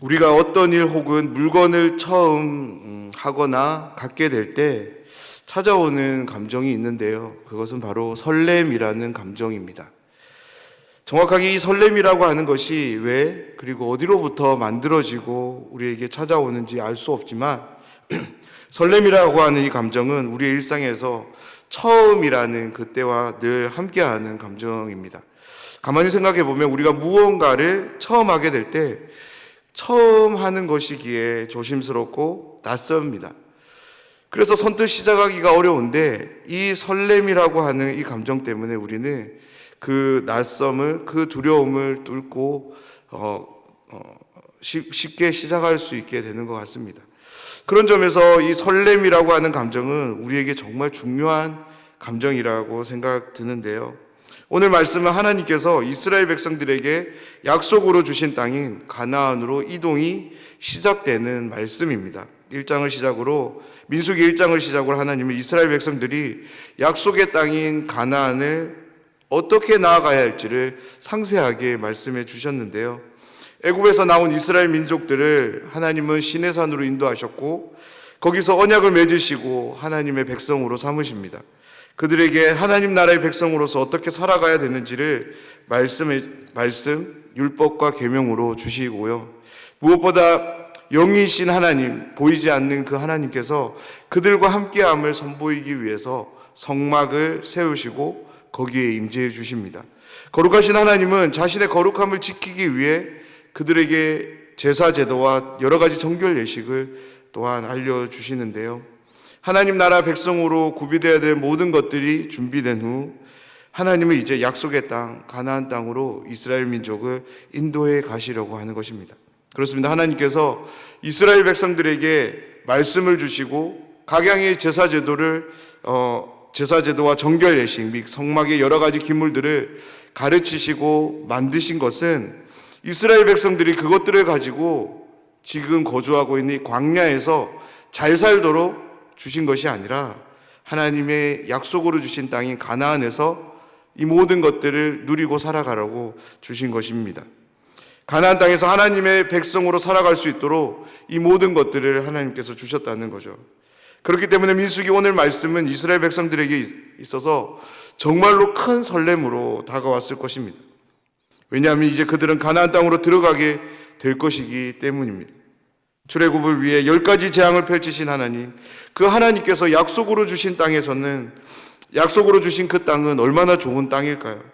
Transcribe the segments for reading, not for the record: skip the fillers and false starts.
우리가 어떤 일 혹은 물건을 처음 하거나 갖게 될 때 찾아오는 감정이 있는데요. 그것은 바로 설렘이라는 감정입니다. 정확하게 이 설렘이라고 하는 것이 왜 그리고 어디로부터 만들어지고 우리에게 찾아오는지 알 수 없지만 설렘이라고 하는 이 감정은 우리의 일상에서 처음이라는 그때와 늘 함께하는 감정입니다. 가만히 생각해 보면 우리가 무언가를 처음 하게 될 때 처음 하는 것이기에 조심스럽고 낯섭니다. 그래서 선뜻 시작하기가 어려운데 이 설렘이라고 하는 이 감정 때문에 우리는 그 낯섦을, 그 두려움을 뚫고 쉽게 시작할 수 있게 되는 것 같습니다. 그런 점에서 이 설렘이라고 하는 감정은 우리에게 정말 중요한 감정이라고 생각 드는데요. 오늘 말씀은 하나님께서 이스라엘 백성들에게 약속으로 주신 땅인 가나안으로 이동이 시작되는 말씀입니다. 1장을 시작으로 민수기 1장을 시작으로 하나님은 이스라엘 백성들이 약속의 땅인 가나안을 어떻게 나아가야 할지를 상세하게 말씀해 주셨는데요. 애굽에서 나온 이스라엘 민족들을 하나님은 시내산으로 인도하셨고 거기서 언약을 맺으시고 하나님의 백성으로 삼으십니다. 그들에게 하나님 나라의 백성으로서 어떻게 살아가야 되는지를 말씀, 율법과 계명으로 주시고요. 무엇보다 영이신 하나님, 보이지 않는 그 하나님께서 그들과 함께함을 선보이기 위해서 성막을 세우시고 거기에 임재해 주십니다. 거룩하신 하나님은 자신의 거룩함을 지키기 위해 그들에게 제사 제도와 여러 가지 정결 예식을 또한 알려주시는데요. 하나님 나라 백성으로 구비되어야 될 모든 것들이 준비된 후 하나님은 이제 약속의 땅, 가나안 땅으로 이스라엘 민족을 인도해 가시려고 하는 것입니다. 그렇습니다. 하나님께서 이스라엘 백성들에게 말씀을 주시고 각양의 제사 제도와 정결 예식 및 성막의 여러 가지 기물들을 가르치시고 만드신 것은 이스라엘 백성들이 그것들을 가지고 지금 거주하고 있는 이 광야에서 잘 살도록 주신 것이 아니라 하나님의 약속으로 주신 땅인 가나안에서 이 모든 것들을 누리고 살아가라고 주신 것입니다. 가나안 땅에서 하나님의 백성으로 살아갈 수 있도록 이 모든 것들을 하나님께서 주셨다는 거죠. 그렇기 때문에 민수기 오늘 말씀은 이스라엘 백성들에게 있어서 정말로 큰 설렘으로 다가왔을 것입니다. 왜냐하면 이제 그들은 가나안 땅으로 들어가게 될 것이기 때문입니다. 출애굽을 위해 10가지 재앙을 펼치신 하나님, 그 하나님께서 약속으로 주신 땅에서는 약속으로 주신 그 땅은 얼마나 좋은 땅일까요?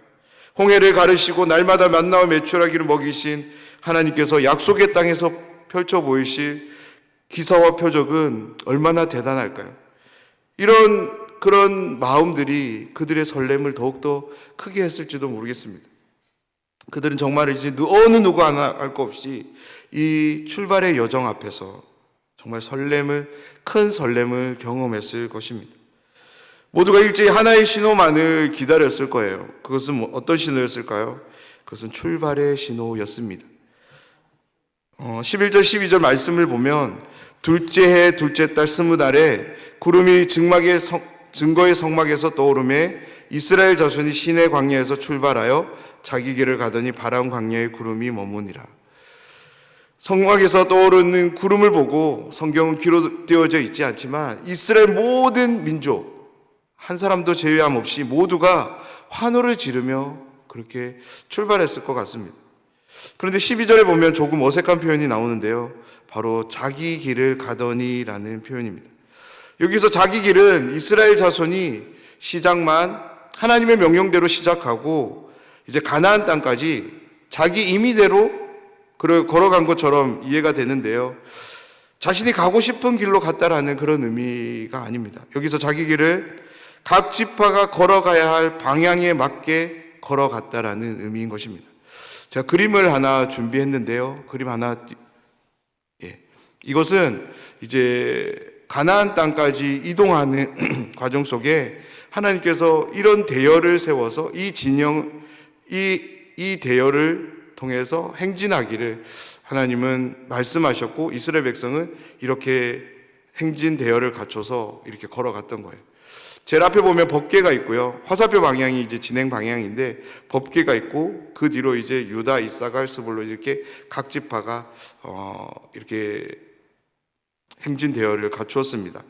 홍해를 가르시고 날마다 만나와 메추라기를 먹이신 하나님께서 약속의 땅에서 펼쳐 보이실 기사와 표적은 얼마나 대단할까요? 그런 마음들이 그들의 설렘을 더욱더 크게 했을지도 모르겠습니다. 그들은 정말 이제 어느 누구 하나 알 것 없이 이 출발의 여정 앞에서 정말 큰 설렘을 경험했을 것입니다. 모두가 일제히 하나의 신호만을 기다렸을 거예요. 그것은 어떤 신호였을까요? 그것은 출발의 신호였습니다. 11절 12절 말씀을 보면 둘째 해 둘째 달 20달에 구름이 증거의 성막에서 떠오르매 이스라엘 자손이 시내 광야에서 출발하여 자기 길을 가더니 바람 광야에 구름이 머무니라. 성막에서 떠오르는 구름을 보고 성경은 기록되어져 있지 않지만 이스라엘 모든 민족 한 사람도 제외함 없이 모두가 환호를 지르며 그렇게 출발했을 것 같습니다. 그런데 12절에 보면 조금 어색한 표현이 나오는데요. 바로 자기 길을 가더니라는 표현입니다. 여기서 자기 길은 이스라엘 자손이 시작만 하나님의 명령대로 시작하고 이제 가나안 땅까지 자기 임의대로 걸어간 것처럼 이해가 되는데요. 자신이 가고 싶은 길로 갔다라는 그런 의미가 아닙니다. 여기서 자기 길을 각 지파가 걸어가야 할 방향에 맞게 걸어갔다라는 의미인 것입니다. 제가 그림을 하나 준비했는데요. 이것은 이제 가나안 땅까지 이동하는 과정 속에 하나님께서 이런 대열을 세워서 이 대열을 통해서 행진하기를 하나님은 말씀하셨고 이스라엘 백성은 이렇게 행진 대열을 갖춰서 이렇게 걸어갔던 거예요. 제일 앞에 보면 법궤가 있고요. 화살표 방향이 이제 진행 방향인데 법궤가 있고 그 뒤로 이제 유다, 이사갈, 스불론 이렇게 각 지파가 이렇게 행진 대열을 갖추었습니다.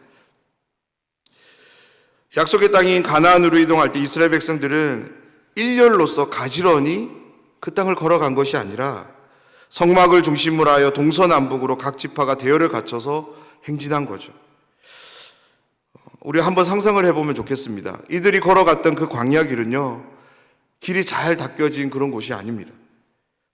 약속의 땅인 가나안으로 이동할 때 이스라엘 백성들은 일렬로서 가지런히 그 땅을 걸어간 것이 아니라 성막을 중심으로 하여 동서남북으로 각 지파가 대열을 갖춰서 행진한 거죠. 우리 한번 상상을 해보면 좋겠습니다. 이들이 걸어갔던 그 광야 길은요, 길이 잘 닦여진 그런 곳이 아닙니다.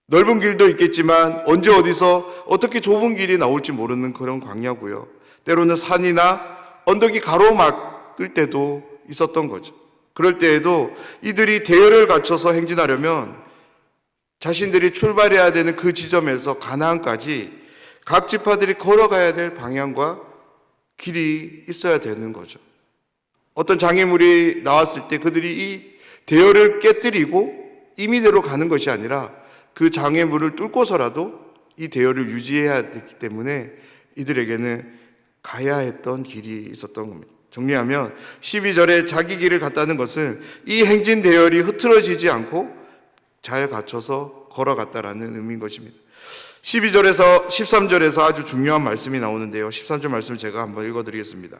넓은 길도 있겠지만 언제 어디서 어떻게 좁은 길이 나올지 모르는 그런 광야고요. 때로는 산이나 언덕이 가로막을 때도 있었던 거죠. 그럴 때에도 이들이 대열을 갖춰서 행진하려면 자신들이 출발해야 되는 그 지점에서 가나안까지 각 지파들이 걸어가야 될 방향과 길이 있어야 되는 거죠. 어떤 장애물이 나왔을 때 그들이 이 대열을 깨뜨리고 임의대로 가는 것이 아니라 그 장애물을 뚫고서라도 이 대열을 유지해야 되기 때문에 이들에게는 가야 했던 길이 있었던 겁니다. 정리하면 12절에 자기 길을 갔다는 것은 이 행진 대열이 흐트러지지 않고 잘 갖춰서 걸어갔다라는 의미인 것입니다. 12절에서 13절에서 아주 중요한 말씀이 나오는데요. 13절 말씀을 제가 한번 읽어드리겠습니다.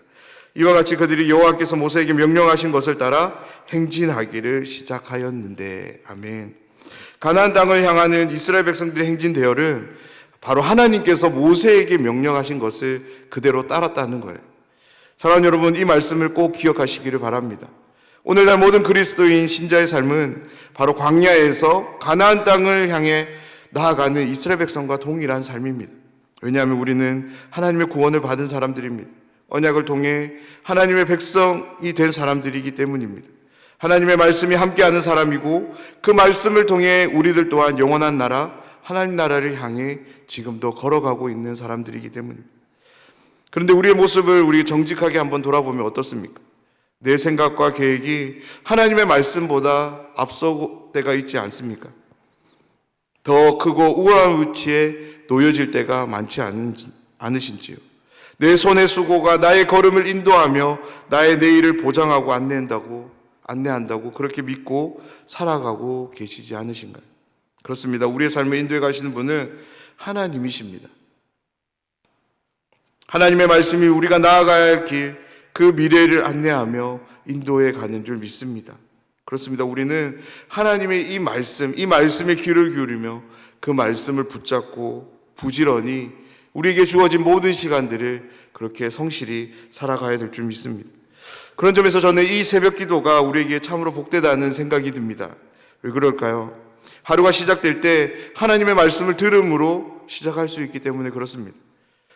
이와 같이 그들이 여호와께서 모세에게 명령하신 것을 따라 행진하기를 시작하였는데. 아멘. 가나안 땅을 향하는 이스라엘 백성들의 행진 대열은 바로 하나님께서 모세에게 명령하신 것을 그대로 따랐다는 거예요. 사랑하는 여러분, 이 말씀을 꼭 기억하시기를 바랍니다. 오늘날 모든 그리스도인 신자의 삶은 바로 광야에서 가나안 땅을 향해 나아가는 이스라엘 백성과 동일한 삶입니다. 왜냐하면 우리는 하나님의 구원을 받은 사람들입니다. 언약을 통해 하나님의 백성이 된 사람들이기 때문입니다. 하나님의 말씀이 함께하는 사람이고 그 말씀을 통해 우리들 또한 영원한 나라, 하나님 나라를 향해 지금도 걸어가고 있는 사람들이기 때문입니다. 그런데 우리의 모습을 우리 정직하게 한번 돌아보면 어떻습니까? 내 생각과 계획이 하나님의 말씀보다 앞서 때가 있지 않습니까? 더 크고 우월한 위치에 놓여질 때가 많지 않으신지요? 내 손의 수고가 나의 걸음을 인도하며 나의 내일을 보장하고 안내한다고 그렇게 믿고 살아가고 계시지 않으신가요? 그렇습니다. 우리의 삶을 인도해 가시는 분은 하나님이십니다. 하나님의 말씀이 우리가 나아가야 할 길, 그 미래를 안내하며 인도해 가는 줄 믿습니다. 그렇습니다. 우리는 하나님의 이 말씀에 귀를 기울이며 그 말씀을 붙잡고 부지런히 우리에게 주어진 모든 시간들을 그렇게 성실히 살아가야 될 줄 믿습니다. 그런 점에서 저는 이 새벽 기도가 우리에게 참으로 복되다는 생각이 듭니다. 왜 그럴까요? 하루가 시작될 때 하나님의 말씀을 들음으로 시작할 수 있기 때문에 그렇습니다.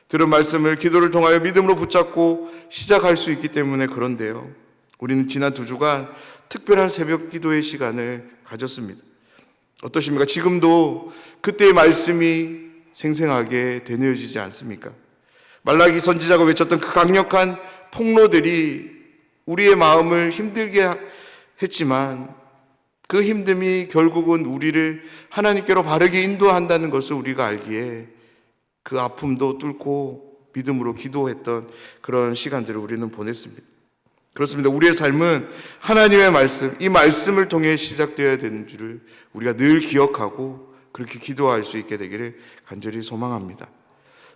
들은 말씀을 기도를 통하여 믿음으로 붙잡고 시작할 수 있기 때문에 그런데요. 우리는 지난 2주간 특별한 새벽 기도의 시간을 가졌습니다. 어떠십니까? 지금도 그때의 말씀이 생생하게 되뇌어지지 않습니까? 말라기 선지자가 외쳤던 그 강력한 폭로들이 우리의 마음을 힘들게 했지만 그 힘듦이 결국은 우리를 하나님께로 바르게 인도한다는 것을 우리가 알기에 그 아픔도 뚫고 믿음으로 기도했던 그런 시간들을 우리는 보냈습니다. 그렇습니다. 우리의 삶은 하나님의 말씀, 이 말씀을 통해 시작되어야 되는 줄을 우리가 늘 기억하고 그렇게 기도할 수 있게 되기를 간절히 소망합니다.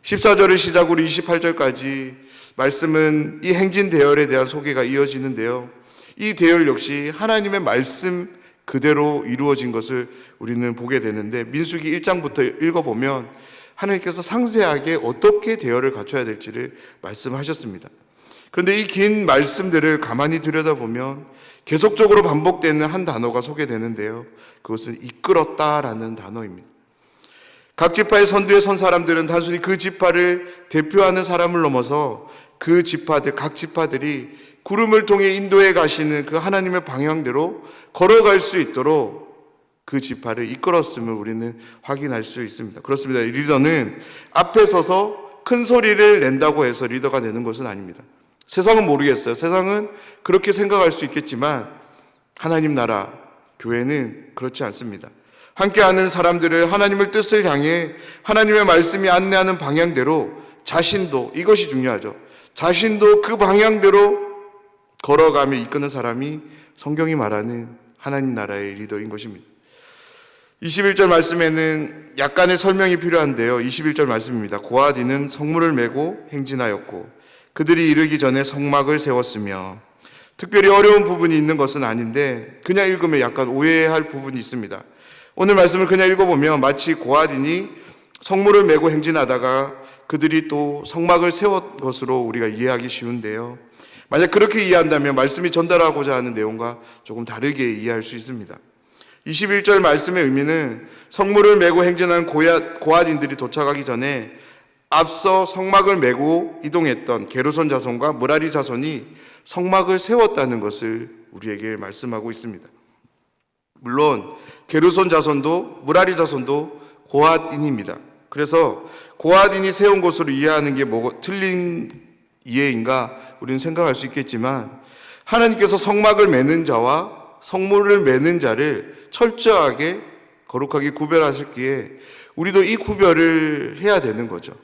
14절을 시작으로 28절까지 말씀은 이 행진 대열에 대한 소개가 이어지는데요. 이 대열 역시 하나님의 말씀 그대로 이루어진 것을 우리는 보게 되는데, 민수기 1장부터 읽어보면 하나님께서 상세하게 어떻게 대열을 갖춰야 될지를 말씀하셨습니다. 그런데 이 긴 말씀들을 가만히 들여다보면 계속적으로 반복되는 한 단어가 소개되는데요. 그것은 이끌었다라는 단어입니다. 각 지파의 선두에 선 사람들은 단순히 그 지파를 대표하는 사람을 넘어서 그 지파들, 각 지파들이 구름을 통해 인도해 가시는 그 하나님의 방향대로 걸어갈 수 있도록 그 지파를 이끌었음을 우리는 확인할 수 있습니다. 그렇습니다. 리더는 앞에 서서 큰 소리를 낸다고 해서 리더가 되는 것은 아닙니다. 세상은 모르겠어요. 세상은 그렇게 생각할 수 있겠지만 하나님 나라, 교회는 그렇지 않습니다. 함께하는 사람들을 하나님의 뜻을 향해 하나님의 말씀이 안내하는 방향대로 자신도, 이것이 중요하죠. 자신도 그 방향대로 걸어가며 이끄는 사람이 성경이 말하는 하나님 나라의 리더인 것입니다. 21절 말씀에는 약간의 설명이 필요한데요. 21절 말씀입니다. 고아디는 성물을 메고 행진하였고 그들이 이르기 전에 성막을 세웠으며, 특별히 어려운 부분이 있는 것은 아닌데 그냥 읽으면 약간 오해할 부분이 있습니다. 오늘 말씀을 그냥 읽어보면 마치 고아디니 성물을 메고 행진하다가 그들이 또 성막을 세웠 것으로 우리가 이해하기 쉬운데요. 만약 그렇게 이해한다면 말씀이 전달하고자 하는 내용과 조금 다르게 이해할 수 있습니다. 21절 말씀의 의미는 성물을 메고 행진한 고아딘들이 도착하기 전에 앞서 성막을 메고 이동했던 게르손 자손과 므라리 자손이 성막을 세웠다는 것을 우리에게 말씀하고 있습니다. 물론 게르손 자손도 므라리 자손도 고아딘입니다. 그래서 고아딘이 세운 것으로 이해하는 게 틀린 이해인가 우리는 생각할 수 있겠지만, 하나님께서 성막을 메는 자와 성물을 메는 자를 철저하게 거룩하게 구별하셨기에 우리도 이 구별을 해야 되는 거죠.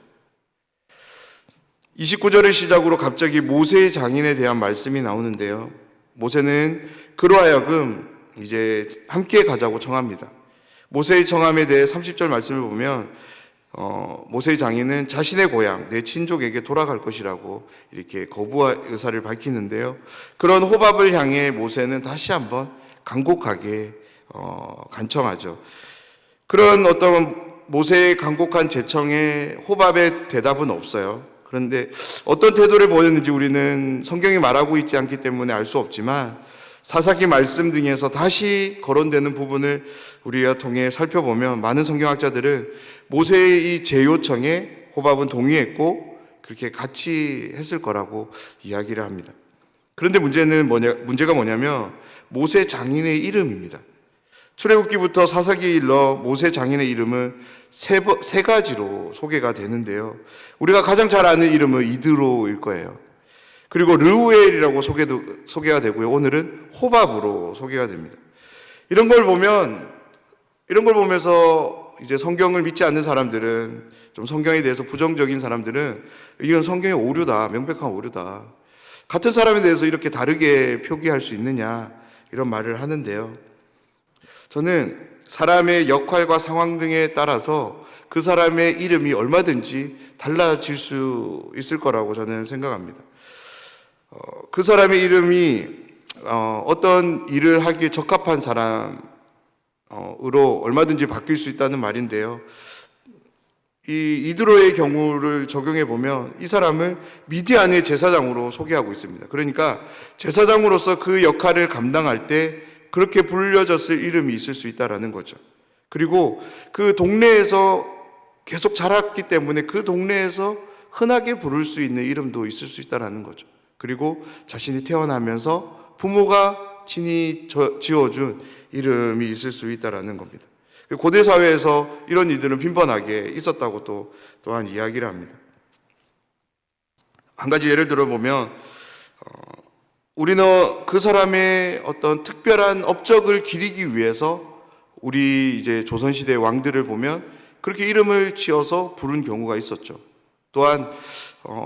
29절을 시작으로 갑자기 모세의 장인에 대한 말씀이 나오는데요. 모세는 그로 하여금 이제 함께 가자고 청합니다. 모세의 청함에 대해 30절 말씀을 보면 모세의 장인은 자신의 고향, 내 친족에게 돌아갈 것이라고 이렇게 거부의 의사를 밝히는데요. 그런 호밥을 향해 모세는 다시 한번 간곡하게 간청하죠. 그런 어떤 모세의 간곡한 제청에 호밥의 대답은 없어요. 그런데 어떤 태도를 보였는지 우리는 성경이 말하고 있지 않기 때문에 알 수 없지만, 사사기 말씀 등에서 다시 거론되는 부분을 우리가 통해 살펴보면 많은 성경학자들은 모세의 이 재요청에 호밥은 동의했고 그렇게 같이 했을 거라고 이야기를 합니다. 그런데 문제가 뭐냐면 모세 장인의 이름입니다. 출애굽기부터 사사기에 일러 모세 장인의 이름은 세 가지로 소개가 되는데요. 우리가 가장 잘 아는 이름은 이드로일 거예요. 그리고 르우엘이라고 소개가 되고요. 오늘은 호밥으로 소개가 됩니다. 이런 걸 보면서 이제 성경을 믿지 않는 사람들은, 좀 성경에 대해서 부정적인 사람들은 이건 성경의 오류다, 명백한 오류다, 같은 사람에 대해서 이렇게 다르게 표기할 수 있느냐, 이런 말을 하는데요. 저는 사람의 역할과 상황 등에 따라서 그 사람의 이름이 얼마든지 달라질 수 있을 거라고 저는 생각합니다. 그 사람의 이름이 어떤 일을 하기에 적합한 사람으로 얼마든지 바뀔 수 있다는 말인데요. 이 이드로의 경우를 적용해 보면 이 사람을 미디안의 제사장으로 소개하고 있습니다. 그러니까 제사장으로서 그 역할을 감당할 때 그렇게 불려졌을 이름이 있을 수 있다라는 거죠. 그리고 그 동네에서 계속 자랐기 때문에 그 동네에서 흔하게 부를 수 있는 이름도 있을 수 있다라는 거죠. 그리고 자신이 태어나면서 부모가 친히 지어준 이름이 있을 수 있다라는 겁니다. 고대 사회에서 이런 일들은 빈번하게 있었다고 또한 이야기를 합니다. 한 가지 예를 들어보면 우리는 그 사람의 어떤 특별한 업적을 기리기 위해서 우리 이제 조선시대 왕들을 보면 그렇게 이름을 지어서 부른 경우가 있었죠. 또한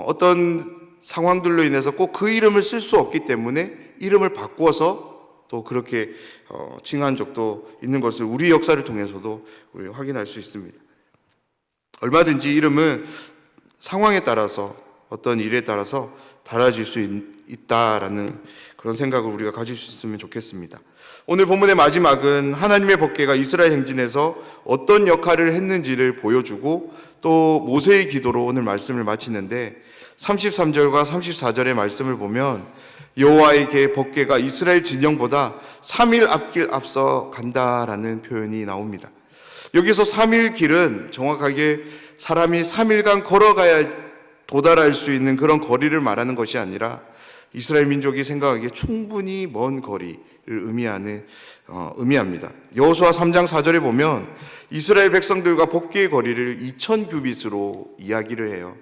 어떤 상황들로 인해서 꼭 그 이름을 쓸 수 없기 때문에 이름을 바꿔서 또 그렇게 칭한 적도 있는 것을 우리 역사를 통해서도 우리 확인할 수 있습니다. 얼마든지 이름은 상황에 따라서, 어떤 일에 따라서 달라질 수 있다라는 그런 생각을 우리가 가질 수 있으면 좋겠습니다. 오늘 본문의 마지막은 하나님의 법궤가 이스라엘 행진에서 어떤 역할을 했는지를 보여주고 또 모세의 기도로 오늘 말씀을 마치는데, 33절과 34절의 말씀을 보면 여호와의 법궤가 이스라엘 진영보다 3일 앞길 앞서 간다라는 표현이 나옵니다. 여기서 3일 길은 정확하게 사람이 3일간 걸어가야 도달할 수 있는 그런 거리를 말하는 것이 아니라 이스라엘 민족이 생각하기에 충분히 먼 거리를 의미합니다. 여호수아 3장 4절에 보면 이스라엘 백성들과 법궤의 거리를 2000규빗으로 이야기를 해요.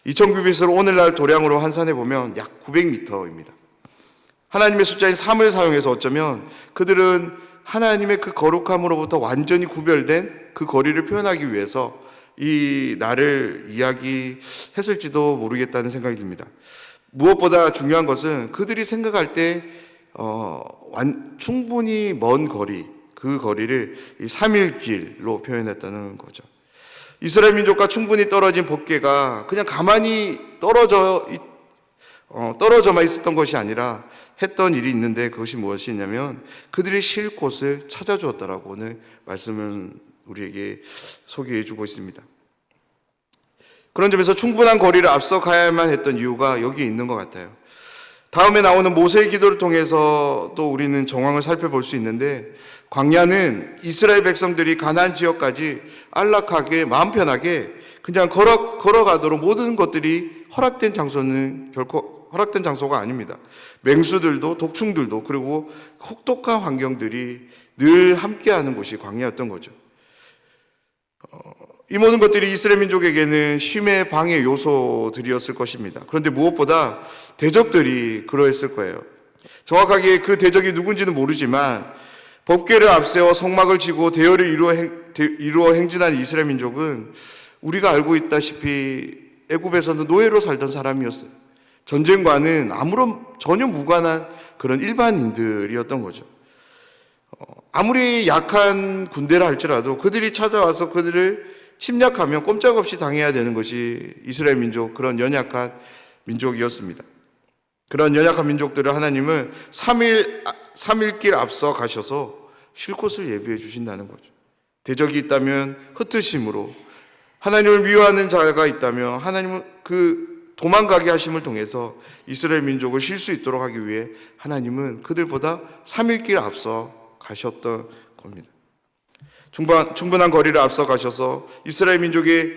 2000규빗을 오늘날 도량으로 환산해 보면 약 900m입니다. 하나님의 숫자인 3을 사용해서 어쩌면 그들은 하나님의 그 거룩함으로부터 완전히 구별된 그 거리를 표현하기 위해서 이 날을 이야기했을지도 모르겠다는 생각이 듭니다. 무엇보다 중요한 것은 그들이 생각할 때 충분히 먼 거리, 그 거리를 이 3일 길로 표현했다는 거죠. 이스라엘 민족과 충분히 떨어진 법궤가 그냥 가만히 떨어져만 있었던 것이 아니라 했던 일이 있는데, 그것이 무엇이냐면 그들이 쉴 곳을 찾아주었다라고 오늘 말씀은 우리에게 소개해 주고 있습니다. 그런 점에서 충분한 거리를 앞서 가야만 했던 이유가 여기에 있는 것 같아요. 다음에 나오는 모세의 기도를 통해서 또 우리는 정황을 살펴볼 수 있는데, 광야는 이스라엘 백성들이 가나안 지역까지 안락하게 마음 편하게 그냥 걸어가도록 모든 것들이 허락된 장소는 결코 허락된 장소가 아닙니다. 맹수들도 독충들도 그리고 혹독한 환경들이 늘 함께하는 곳이 광야였던 거죠. 이 모든 것들이 이스라엘 민족에게는 쉼의 방해 요소들이었을 것입니다. 그런데 무엇보다 대적들이 그러했을 거예요. 정확하게 그 대적이 누군지는 모르지만 법궤를 앞세워 성막을 지고 대열을 이루어 행진한 이스라엘 민족은 우리가 알고 있다시피 애굽에서는 노예로 살던 사람이었어요. 전쟁과는 전혀 무관한 그런 일반인들이었던 거죠. 아무리 약한 군대라 할지라도 그들이 찾아와서 그들을 침략하면 꼼짝없이 당해야 되는 것이 이스라엘 민족, 그런 연약한 민족이었습니다. 그런 연약한 민족들을 하나님은 3일 길 앞서 가셔서 쉴 곳을 예비해 주신다는 거죠. 대적이 있다면 흩으심으로, 하나님을 미워하는 자가 있다면 하나님은 그 도망가게 하심을 통해서 이스라엘 민족을 쉴 수 있도록 하기 위해 하나님은 그들보다 3일 길 앞서 가셨던 겁니다. 충분한 거리를 앞서 가셔서 이스라엘 민족의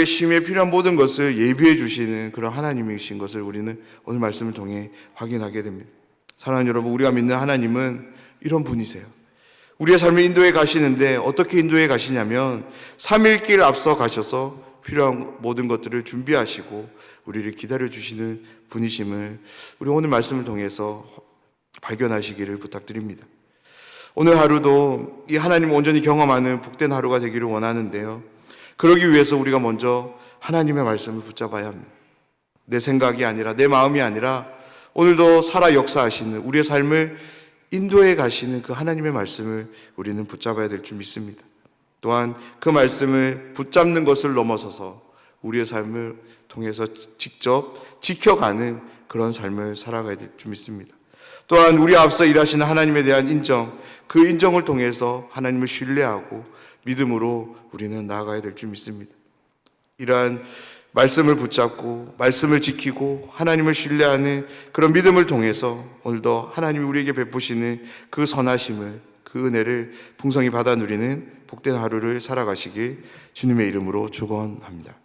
쉼에 필요한 모든 것을 예비해 주시는 그런 하나님이신 것을 우리는 오늘 말씀을 통해 확인하게 됩니다. 사랑하는 여러분, 우리가 믿는 하나님은 이런 분이세요. 우리의 삶을 인도해 가시는데 어떻게 인도해 가시냐면 3일 길 앞서 가셔서 필요한 모든 것들을 준비하시고 우리를 기다려 주시는 분이심을 우리 오늘 말씀을 통해서 발견하시기를 부탁드립니다. 오늘 하루도 이 하나님을 온전히 경험하는 복된 하루가 되기를 원하는데요. 그러기 위해서 우리가 먼저 하나님의 말씀을 붙잡아야 합니다. 내 생각이 아니라, 내 마음이 아니라 오늘도 살아 역사하시는, 우리의 삶을 인도해 가시는 그 하나님의 말씀을 우리는 붙잡아야 될 줄 믿습니다. 또한 그 말씀을 붙잡는 것을 넘어서서 우리의 삶을 통해서 직접 지켜가는 그런 삶을 살아가야 될 줄 믿습니다. 또한 우리 앞서 일하시는 하나님에 대한 인정, 그 인정을 통해서 하나님을 신뢰하고 믿음으로 우리는 나아가야 될 줄 믿습니다. 이러한 말씀을 붙잡고 말씀을 지키고 하나님을 신뢰하는 그런 믿음을 통해서 오늘도 하나님이 우리에게 베푸시는 그 선하심을, 그 은혜를 풍성히 받아 누리는 복된 하루를 살아가시길 주님의 이름으로 축원합니다.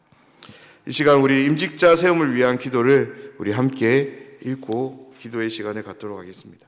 이 시간 우리 임직자 세움을 위한 기도를 우리 함께 읽고 기도의 시간을 갖도록 하겠습니다.